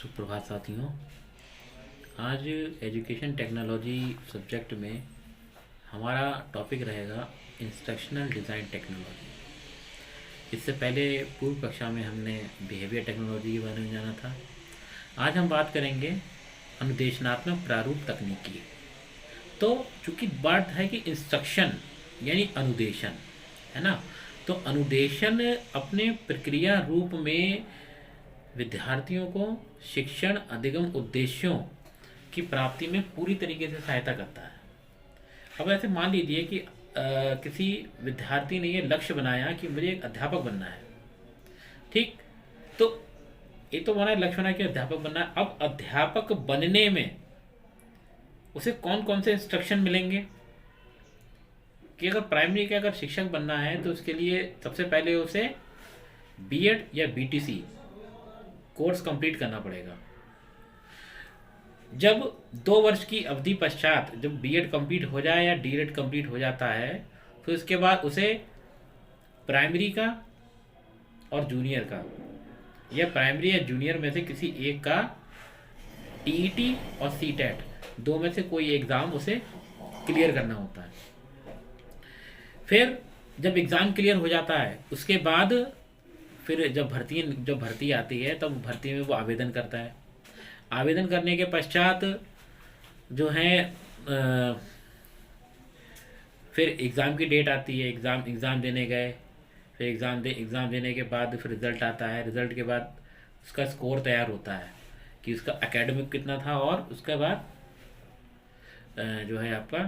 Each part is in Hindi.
सुप्रभात साथियों। आज एजुकेशन टेक्नोलॉजी सब्जेक्ट में हमारा टॉपिक रहेगा इंस्ट्रक्शनल डिज़ाइन टेक्नोलॉजी। इससे पहले पूर्व कक्षा में हमने बिहेवियर टेक्नोलॉजी के बारे में जाना था। आज हम बात करेंगे अनुदेशनात्मक प्रारूप तकनीकी। तो चूंकि बात है कि इंस्ट्रक्शन यानी अनुदेशन है ना, तो अनुदेशन अपने प्रक्रिया रूप में विद्यार्थियों को शिक्षण अधिगम उद्देश्यों की प्राप्ति में पूरी तरीके से सहायता करता है। अब ऐसे मान लीजिए कि किसी विद्यार्थी ने ये लक्ष्य बनाया कि मुझे एक अध्यापक बनना है। ठीक, तो ये तो हमारा लक्ष्य बनाया कि अध्यापक बनना है। अब अध्यापक बनने में उसे कौन कौन से इंस्ट्रक्शन मिलेंगे कि अगर प्राइमरी के अगर शिक्षक बनना है तो उसके लिए सबसे पहले उसे बीएड या बीटीसी कोर्स कंप्लीट करना पड़ेगा। जब 2 वर्ष की अवधि पश्चात जब बीएड कंप्लीट हो जाए या डीएड कंप्लीट हो जाता है तो इसके बाद उसे प्राइमरी का और जूनियर का या प्राइमरी या जूनियर में से किसी एक का टीईटी और सीटेट दो में से कोई एग्ज़ाम उसे क्लियर करना होता है। फिर जब एग्ज़ाम क्लियर हो जाता है उसके बाद फिर जब भर्ती आती है तब भर्ती में वो आवेदन करता है। आवेदन करने के पश्चात जो है फिर एग्ज़ाम की डेट आती है। एग्ज़ाम देने गए, फिर एग्ज़ाम देने के बाद फिर रिज़ल्ट आता है। रिज़ल्ट के बाद उसका स्कोर तैयार होता है कि उसका एकेडमिक कितना था और उसके बाद जो है आपका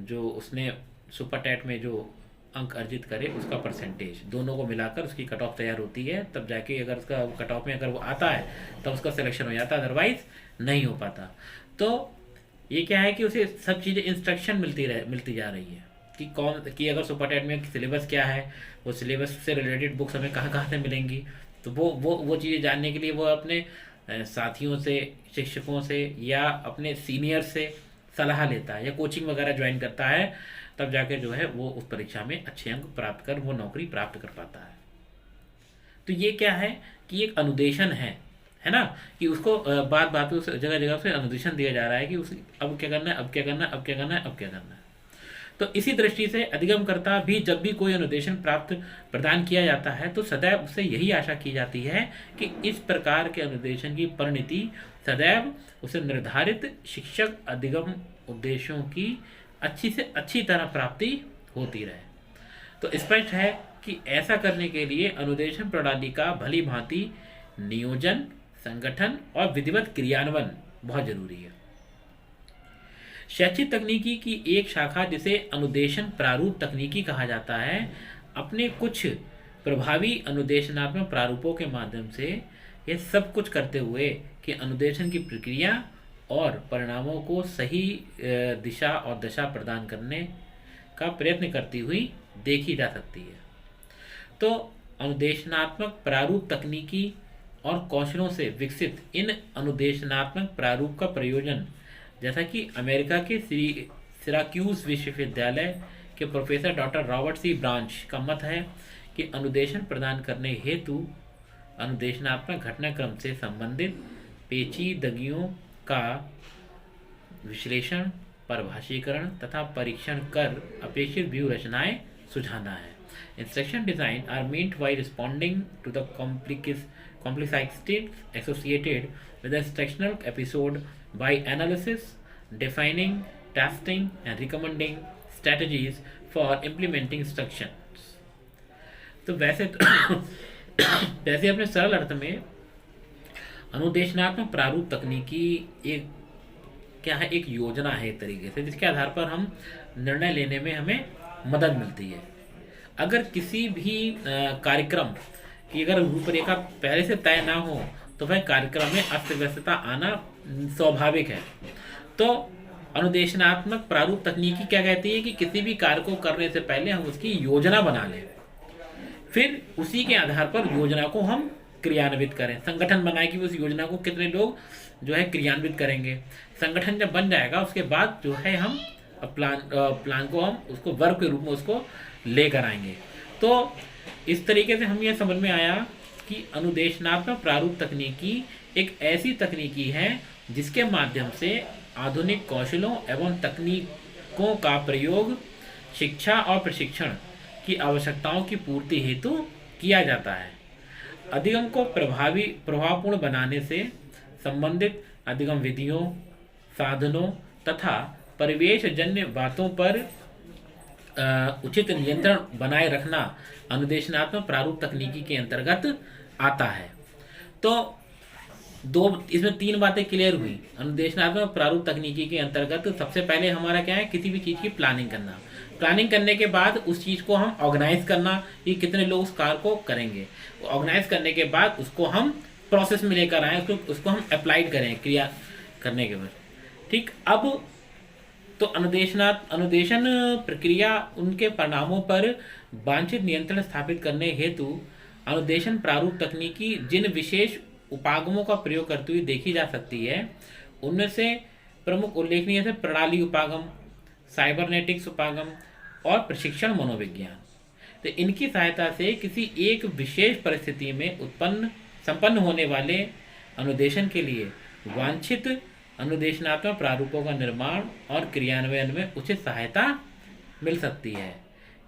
जो उसने सुपर टेट में जो अंक अर्जित करे उसका परसेंटेज दोनों को मिलाकर उसकी कट ऑफ तैयार होती है। तब जाके अगर उसका कट ऑफ में अगर वो आता है तब उसका सिलेक्शन हो जाता है, अदरवाइज नहीं हो पाता। तो ये क्या है कि उसे सब चीज़ें इंस्ट्रक्शन मिलती जा रही है कि अगर सुपर टेट में सिलेबस क्या है, वो सिलेबस से रिलेटेड बुक्स हमें कहाँ कहाँ से मिलेंगी। तो वो चीज़ें जानने के लिए वो अपने साथियों से, शिक्षकों से या अपने सीनियर से सलाह लेता है या कोचिंग वगैरह ज्वाइन करता है। तब जाकर जो है वो उस परीक्षा में अच्छे अंक प्राप्त कर वो नौकरी प्राप्त कर पाता है। तो ये क्या है कि एक अनुदेशन है ना, कि उसको बात पे उस जगह जगह से अनुदेशन दिया जा रहा है कि उस अब क्या करना है, अब क्या करना है, अब क्या करना है, अब क्या करना है। तो इसी दृष्टि से अधिगमकर्ता भी जब भी कोई अनुदेशन प्रदान किया जाता है तो सदैव उससे यही आशा की जाती है कि इस प्रकार के अनुदेशन की परिणति सदैव उसे निर्धारित शिक्षक अधिगम उद्देश्यों की अच्छी से अच्छी तरह प्राप्ति होती रहे। तो स्पष्ट है कि ऐसा करने के लिए अनुदेशन प्रणाली का भली भांति नियोजन, संगठन और विधिवत क्रियान्वयन बहुत जरूरी है। शैक्षिक तकनीकी की एक शाखा जिसे अनुदेशन प्रारूप तकनीकी कहा जाता है अपने कुछ प्रभावी अनुदेशनात्मक प्रारूपों के माध्यम से यह सब कुछ करते हुए कि अनुदेशन की प्रक्रिया और परिणामों को सही दिशा और दशा प्रदान करने का प्रयत्न करती हुई देखी जा सकती है। तो अनुदेशनात्मक प्रारूप तकनीकी और कौशलों से विकसित इन अनुदेशनात्मक प्रारूप का प्रयोजन, जैसा कि अमेरिका के सिराक्यूज विश्वविद्यालय के प्रोफेसर डॉक्टर रॉबर्ट सी ब्रांच का मत है कि अनुदेशन प्रदान करने हेतु अनुदेशनात्मक घटनाक्रम से संबंधित पेचीदगियों का विश्लेषण, परिभाषीकरण तथा परीक्षण कर अपेक्षित व्यू रचनाएं सुझाना है। Instruction design are meant by responding to the complexities associated with the instructional episode by analysis, defining, testing and recommending strategies for implementing instructions। तो वैसे अपने सरल अर्थ में अनुदेशनात्मक प्रारूप तकनीकी एक क्या है, एक योजना है एक तरीके से जिसके आधार पर हम निर्णय लेने में हमें मदद मिलती है। अगर किसी भी कार्यक्रम की अगर रूपरेखा पहले से तय ना हो तो वह कार्यक्रम में अस्त व्यस्तता आना स्वाभाविक है। तो अनुदेशनात्मक प्रारूप तकनीकी क्या कहती है कि किसी भी कार्य को करने से पहले हम उसकी योजना बना लें, फिर उसी के आधार पर योजना को हम क्रियान्वित करें। संगठन बनाए कि उस योजना को कितने लोग जो है क्रियान्वित करेंगे। संगठन जब बन जाएगा उसके बाद जो है हम प्लान को हम उसको वर्क के रूप में उसको लेकर आएंगे। तो इस तरीके से हम ये समझ में आया कि अनुदेशनात्मक प्रारूप तकनीकी एक ऐसी तकनीकी है जिसके माध्यम से आधुनिक कौशलों एवं तकनीकों का प्रयोग शिक्षा और प्रशिक्षण की आवश्यकताओं की पूर्ति हेतु किया जाता है। अधिगम को प्रभावपूर्ण बनाने से संबंधित अधिगम विधियों, साधनों तथा परिवेश जन्य बातों पर उचित नियंत्रण बनाए रखना अनुदेशनात्मक प्रारूप तकनीकी के अंतर्गत आता है। तो इसमें 3 बातें क्लियर हुई। अनुदेशनात्मक प्रारूप तकनीकी के अंतर्गत सबसे पहले हमारा क्या है, किसी भी चीज़ की प्लानिंग करना। प्लानिंग करने के बाद उस चीज़ को हम ऑर्गेनाइज करना कि कितने लोग उस कार्य को करेंगे। ऑर्गेनाइज करने के बाद उसको हम प्रोसेस में लेकर आए, उसको हम अप्लाइड करें क्रिया करने के बाद। ठीक, अब तो अनुदेशन प्रक्रिया उनके परिणामों पर वांछित नियंत्रण स्थापित करने हेतु अनुदेशन प्रारूप तकनीकी जिन विशेष उपागमों का प्रयोग करते हुए देखी जा सकती है, उनमें से प्रमुख उल्लेखनीय है प्रणाली उपागम, साइबरनेटिक्स उपागम और प्रशिक्षण मनोविज्ञान। तो इनकी सहायता से किसी एक विशेष परिस्थिति में संपन्न होने वाले अनुदेशन के लिए वांछित अनुदेशनात्मक प्रारूपों का निर्माण और क्रियान्वयन में उचित सहायता मिल सकती है।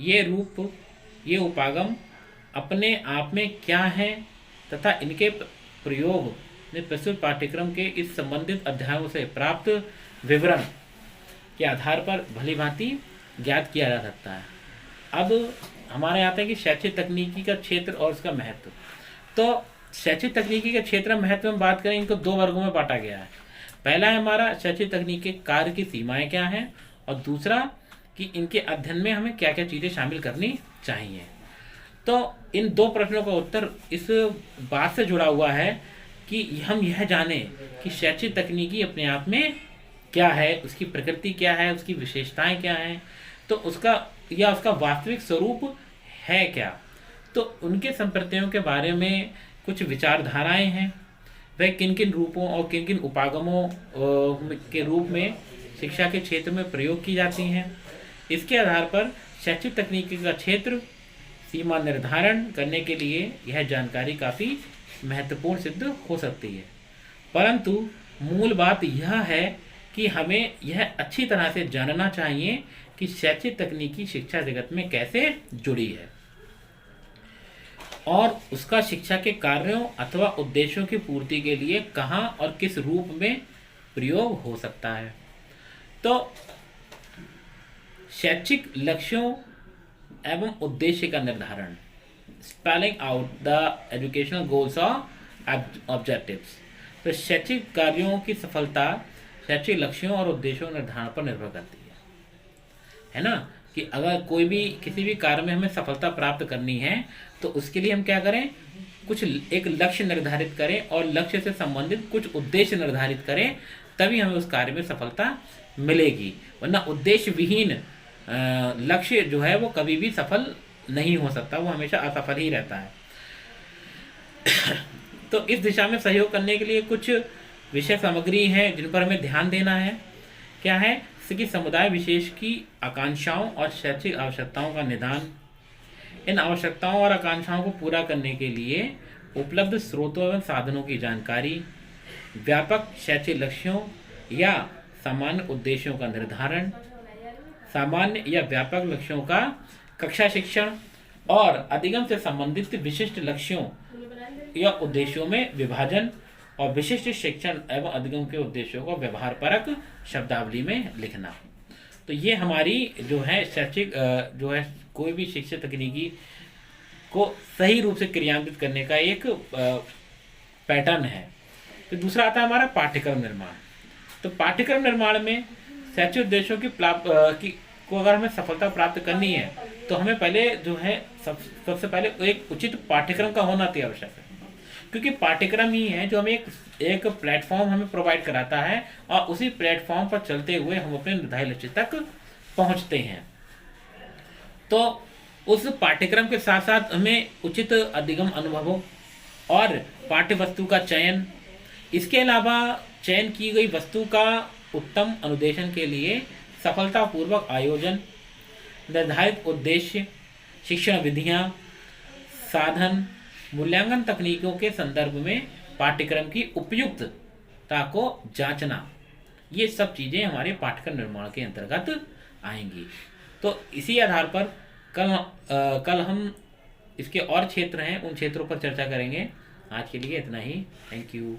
ये उपागम अपने आप में क्या है तथा इनके प्रयोग में प्रस्तुत पाठ्यक्रम के इस संबंधित अध्यायों से प्राप्त विवरण के आधार पर भलीभांति ज्ञात किया जा सकता है। अब हमारे यहाँ आता है कि शैक्षिक तकनीकी का क्षेत्र और उसका महत्व। तो शैक्षिक तकनीकी के क्षेत्र में महत्व में बात करें, इनको 2 वर्गों में बांटा गया है। पहला है हमारा शैक्षिक तकनीक के कार्य की सीमाएं क्या हैं, और दूसरा कि इनके अध्ययन में हमें क्या क्या चीज़ें शामिल करनी चाहिए। तो इन 2 प्रश्नों का उत्तर इस बात से जुड़ा हुआ है कि हम यह जानें कि शैक्षिक तकनीकी अपने आप में क्या है, उसकी प्रकृति क्या है, उसकी विशेषताएं क्या हैं, तो उसका वास्तविक स्वरूप है क्या। तो उनके संप्रत्ययों के बारे में कुछ विचारधाराएं हैं, वह किन किन रूपों और किन किन उपागमों के रूप में शिक्षा के क्षेत्र में प्रयोग की जाती हैं। इसके आधार पर शैक्षिक तकनीकी का क्षेत्र सीमा निर्धारण करने के लिए यह जानकारी काफ़ी महत्वपूर्ण सिद्ध हो सकती है। परंतु मूल बात यह है कि हमें यह अच्छी तरह से जानना चाहिए कि शैक्षिक तकनीकी शिक्षा जगत में कैसे जुड़ी है और उसका शिक्षा के कार्यों अथवा उद्देश्यों की पूर्ति के लिए कहाँ और किस रूप में प्रयोग हो सकता है। तो शैक्षिक लक्ष्यों एवं उद्देश्य का निर्धारण, spelling out the educational goals और ऑब्जेक्टिव्स। तो शैक्षिक कार्यों की सफलता शैक्षिक लक्ष्यों और उद्देश्यों निर्धारण पर निर्भर करती है ना, कि अगर कोई भी किसी भी कार्य में हमें सफलता प्राप्त करनी है तो उसके लिए हम क्या करें, कुछ एक लक्ष्य निर्धारित करें और लक्ष्य से संबंधित कुछ उद्देश्य निर्धारित करें, तभी हमें उस कार्य में सफलता मिलेगी। वरना उद्देश्य विहीन लक्ष्य जो है वो कभी भी सफल नहीं हो सकता, वो हमेशा असफल ही रहता है। तो इस दिशा में सहयोग करने के लिए कुछ विषय सामग्री हैं जिन पर हमें ध्यान देना है। क्या है कि समुदाय विशेष की आकांक्षाओं और शैक्षिक आवश्यकताओं का निदान, इन आवश्यकताओं और आकांक्षाओं को पूरा करने के लिए उपलब्ध स्रोतों एवं साधनों की जानकारी, व्यापक शैक्षिक लक्ष्यों या सामान्य उद्देश्यों का निर्धारण, सामान्य या व्यापक लक्ष्यों का कक्षा शिक्षण और अधिगम से संबंधित विशिष्ट लक्ष्यों या उद्देश्यों में विभाजन और विशिष्ट शिक्षण एवं अधिगम के उद्देश्यों को व्यवहारपरक शब्दावली में लिखना। तो ये हमारी जो है शैक्षिक जो है कोई भी शिक्षा तकनीकी को सही रूप से क्रियान्वित करने का एक पैटर्न है। तो दूसरा आता है हमारा पाठ्यक्रम निर्माण। तो पाठ्यक्रम निर्माण में शैक्षिक उद्देश्यों को अगर हमें सफलता प्राप्त करनी है तो हमें पहले जो है सबसे पहले एक उचित पाठ्यक्रम का होना अति आवश्यक है, क्योंकि पाठ्यक्रम ही है जो हमें एक प्लेटफॉर्म हमें प्रोवाइड कराता है और उसी प्लेटफॉर्म पर चलते हुए हम अपने निर्धारित लक्ष्य तक पहुंचते हैं। तो उस पाठ्यक्रम के साथ साथ हमें उचित अधिगम अनुभवों और पाठ्य वस्तु का चयन, इसके अलावा चयन की गई वस्तु का उत्तम अनुदेशन के लिए सफलतापूर्वक आयोजन, निर्धारित उद्देश्य, शिक्षण विधियाँ, साधन, मूल्यांकन तकनीकों के संदर्भ में पाठ्यक्रम की उपयुक्तता को जांचना, ये सब चीज़ें हमारे पाठ्यक्रम निर्माण के अंतर्गत आएंगी। तो इसी आधार पर कल हम इसके और क्षेत्र हैं, उन क्षेत्रों पर चर्चा करेंगे। आज के लिए इतना ही। Thank you.